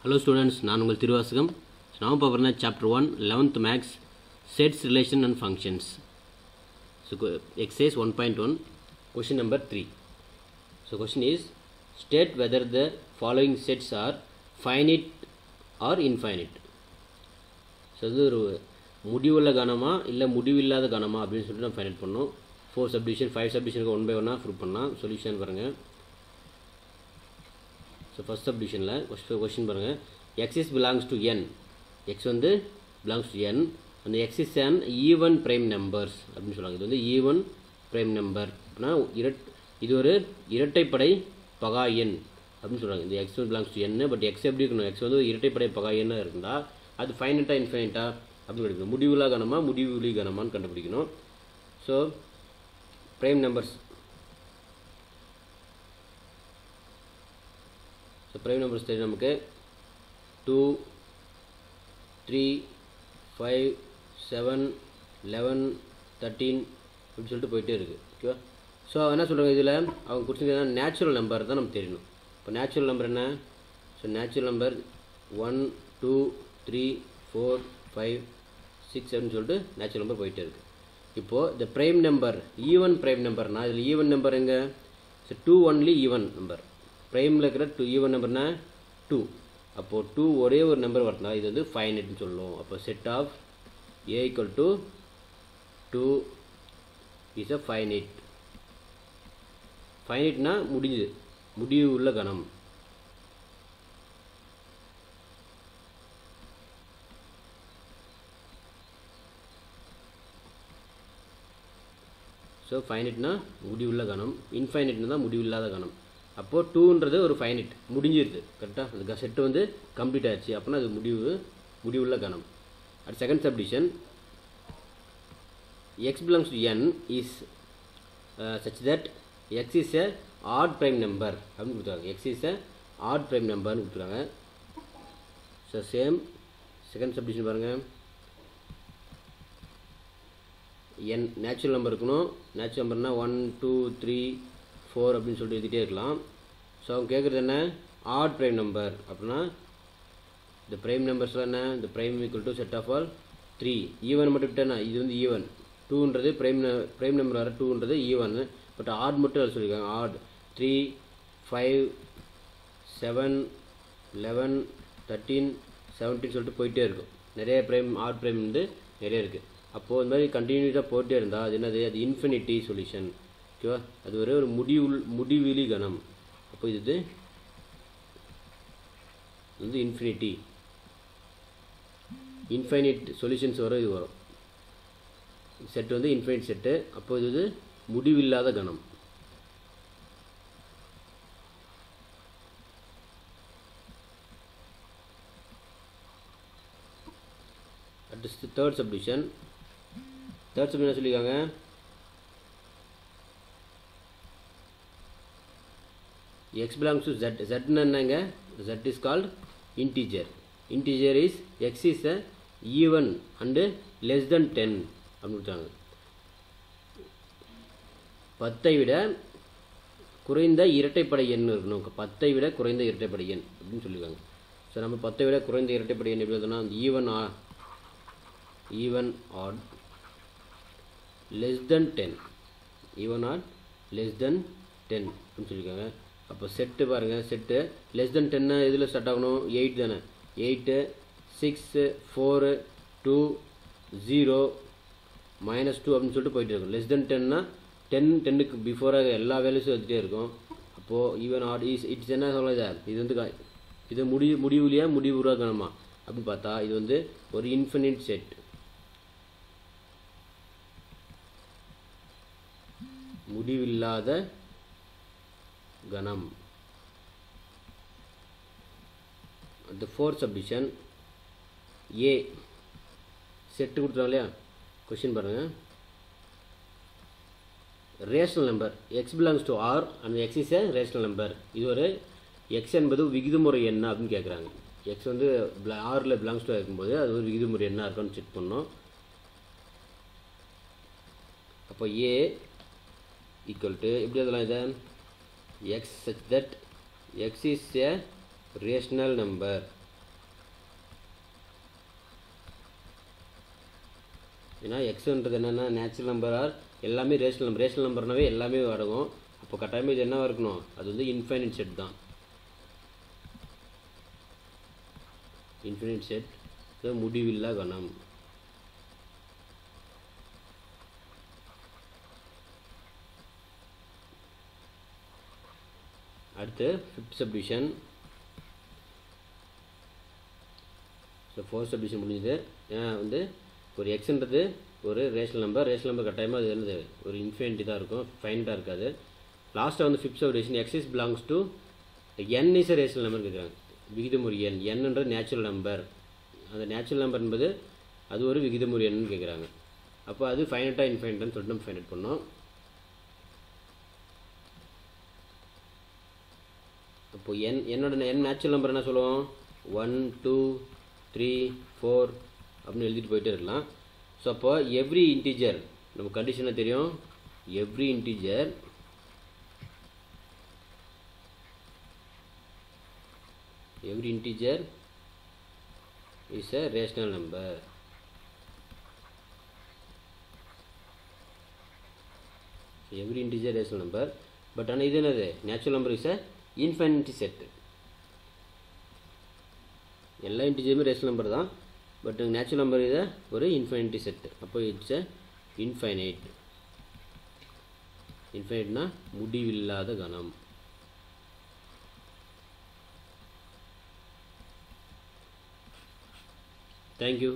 Hello students, நான் உங்கள் திருவாசகம். நாம் பார்ப்போம்னா chapter 1 11th maths sets relation and functions. So exercise 1.1 question number 3. So question is state whether the following sets are finite or infinite. So இது ஒரு முடிவுள்ள கணமா இல்ல முடிவில்லாத கணமா அப்படினு சொல்லிட்டு நம்ம ஃபைண்ட் பண்ணோம். 4 subdivision 5 subdivision ஒன் பை ஒன்னா ப்ரூவ் பண்ணலாம். சொல்யூஷன் பாருங்க. So first subdivision la question parunga x is belongs to n, x வந்து belongs to n and x is an even prime numbers அப்படினு சொல்றாங்க. இது வந்து even prime number அப்படினா இது ஒரு இரட்டைப்படை பகா எண் அப்படினு சொல்றாங்க. இந்த x belongs to n but x எப்படி இருக்கணும், x வந்து ஒரு இரட்டைப்படை பகா எண்ணா இருந்தா அது ஃபைனைட்டா இன்ஃபைனைட்டா அப்படி எடுக்கணும். முடிவுள்ள கணமா முடிவிலி கணமான்னு கண்டுபிடிக்கணும். So prime numbers. So prime numbers தெரியும் நமக்கு 2 3 5 7 11 13 இப்படி சொல்லிட்டு போயிட்டே இருக்கு. ஓகேவா? ஸோ என்ன சொல்கிறாங்க, இதில் அவங்க கொடுத்துருக்க நேச்சுரல் நம்பர் தான் நமக்கு தெரியணும். இப்போ நேச்சுரல் நம்பர் என்ன? ஸோ நேச்சுரல் நம்பர் 1 2 3 4 5 6 7 சொல்லிட்டு நேச்சுரல் நம்பர் போயிட்டே இருக்கு. இப்போது இந்த ப்ரைம் நம்பர் ஈவன் ப்ரைம் நம்பர்னா இதில் ஈவன் நம்பர் எங்கே? So 2 only even number. ப்ரைமில் இருக்கிற 2 ஈவன் நம்பர்னா 2. அப்போது 2 ஒரே ஒரு நம்பர் வரனா இது வந்து ஃபைனைட்னு சொல்லுவோம். அப்போ set of a equal to 2 is a finite. ஃபைனைட்னா முடிஞ்சது, முடிவு உள்ள கணம். ஸோ ஃபைனைட்னா முடிவுள்ள கணம், இன்ஃபைனைட்னா தான் முடிவில்லாத கணம். அப்போது 2ன்றது ஒரு ஃபைனைட் முடிஞ்சிருது. கரெக்டாக அந்த செட்டு வந்து கம்ப்ளீட் ஆயிடுச்சு. அப்படின்னா அது முடிவுள்ள கணம். At second subdivision x belongs to n is such that x is a odd prime number அப்படின்னு கொடுத்துருக்காங்க. x is a odd prime numberன்னு கொடுத்துருக்காங்க. ஸோ சேம் செகண்ட் சப்டிஷன் பாருங்கள். n நேச்சுரல் நம்பர் இருக்கணும். நேச்சுரல் நம்பர்னால் 1 2 3 4 அப்படின்னு சொல்லிட்டு எழுதிட்டே இருக்கலாம். ஸோ அவங்க கேட்குறது என்ன? Odd prime number. அப்படின்னா இந்த ப்ரைம் நம்பர்ஸில் என்ன? இந்த prime equal to set of all 3. Even மட்டும் விட்டேன்னா இது வந்து ஈவன். 2ன்றது ப்ரைம் நம்பர் வர 2ன்றது ஈவன். பட் ஆட் மட்டும் அதை சொல்லியிருக்காங்க. ஆட் 3 5 7 11 13 17 சொல்லிட்டு போயிட்டே இருக்கும். நிறைய ப்ரைம் ஆட் ப்ரைம் வந்து நிறைய இருக்குது. அப்போது இந்த மாதிரி கண்டினியூஸாக போயிட்டே இருந்தால் அது என்னது? அது இன்ஃபினிட்டி சொல்யூஷன். ஓகேவா? அது ஒரே ஒரு முடிவிலி கணம். அப்போ இது வந்து இன்ஃபினிட்டி இன்ஃபைனைட் சொல்யூஷன்ஸ் வரும். இது வரும் செட் வந்து இன்ஃபைனைட் செட்டு. அப்போ இது முடிவில்லாத கணம். அடுத்து தேர்ட் சப்டிவிஷன். தேர்ட் சப்டிவிஷன் என்ன சொல்லியிருக்காங்க? x belongs to z. z என்னங்க? z is called integer. Integer is x is a even and less than 10 அப்படின்னு சொல்றாங்க. 10ஐ விட குறைந்த இரட்டைப்படை எண் இருக்கணும். 10ஐ விட குறைந்த இரட்டைப்படை எண் அப்படின்னு சொல்லியிருக்காங்க. ஸோ நம்ம 10ஐ விட குறைந்த இரட்டைப்படை எண் எப்படி எழுதணும்? Even odd less than 10. Even odd less than 10 அப்படின்னு சொல்லியிருக்காங்க. அப்போ செட்டு பாருங்கள். செட்டு லெஸ் தென் 10 இதில் ஸ்டார்ட் ஆகணும். 8 தானே? 8 6 4 2 0 -2 அப்படின்னு சொல்லிட்டு போயிட்டு இருக்கும். லெஸ் தென் 10னா 10க்கு பிஃபோராக எல்லா வேல்யூஸும் எடுத்துகிட்டே இருக்கும். அப்போது ஈவன் ஆட் இட்ஸ் என்ன சொல்லுது? இது வந்து இது முடிவுலையா முடிவுறா கணமா அப்படின்னு பார்த்தா இது வந்து ஒரு இன்ஃபினிட் செட். முடிவில்லாத கணம். the fourth subdivision a set கொடுத்துருவாங்க இல்லையா? கொஸ்டின் பாருங்க. Rational number x belongs to r and x is a rational number. இது ஒரு x என்பது விகிதமுறை எண்ணா அப்படின்னு கேட்குறாங்க. x வந்து rல பிலாங்ஸ் டு இருக்கும்போது அது ஒரு விகிதமுறை எண்ணா இருக்கான்னு செக் பண்ணோம். அப்போ a ஈக்குவல் டு எப்படி எழுதலாம்? இதை x such that x is a rational number. ஏன்னா எக்ஸ்ன்றது என்னென்னா நேச்சுரல் நம்பர் ஆர் எல்லாமே ரேஷனல் நம்பர்னாவே எல்லாமே அடங்கும். அப்போ கட்டாயமாக இது என்னவாக இருக்கணும், அது வந்து இன்ஃபைனைட் செட் தான். இன்ஃபினிட் செட் முடிவில்லா கணம். அடுத்து fifth subdivision. So fourth subdivision முடிஞ்சது. ஏன்னா வந்து ஒரு எக்ஸ்ன்றது ஒரு ரேஷனல் நம்பர் கட்டாயமாக அது என்னது ஒரு இன்ஃபினிட்டி தான் இருக்கும், ஃபைனட்டாக இருக்காது. லாஸ்ட்டாக வந்து fifth subdivision X belongs to n is a rational number கேட்குறாங்க. விகிதமுறு எண், என்னன்றது நேச்சுரல் நம்பர், அந்த நேச்சுரல் நம்பர் என்பது அது ஒரு விகிதமுறு எண்ணுன்னு கேட்குறாங்க. அப்போ அது ஃபைனட்டாக இன்ஃபைனட்டான்னு சொல்லிட்டு நம்ம ஃபைனட் பண்ணோம். அப்போது என்னோட நேச்சுரல் நம்பர் என்ன சொல்லுவோம், 1 2 3 4 அப்படின்னு எழுதிட்டு போயிட்டே இருக்கலாம். ஸோ அப்போ எவ்ரி இன்டிஜர் நம்ம கண்டிஷனாக தெரியும், every integer is a rational number. Every integer is rational number, but ஆனால் இது என்னது natural number is a infinity set. எல்லா இன்டிஜருமே ரேஷனல் நம்பர் தான், பட் நேச்சுரல் நம்பர் இதை ஒரு இன்ஃபைனிட்டி செட். அப்போ இட்ஸ் a இன்ஃபைனைட்னா முடிவில்லாத கணம். Thank you.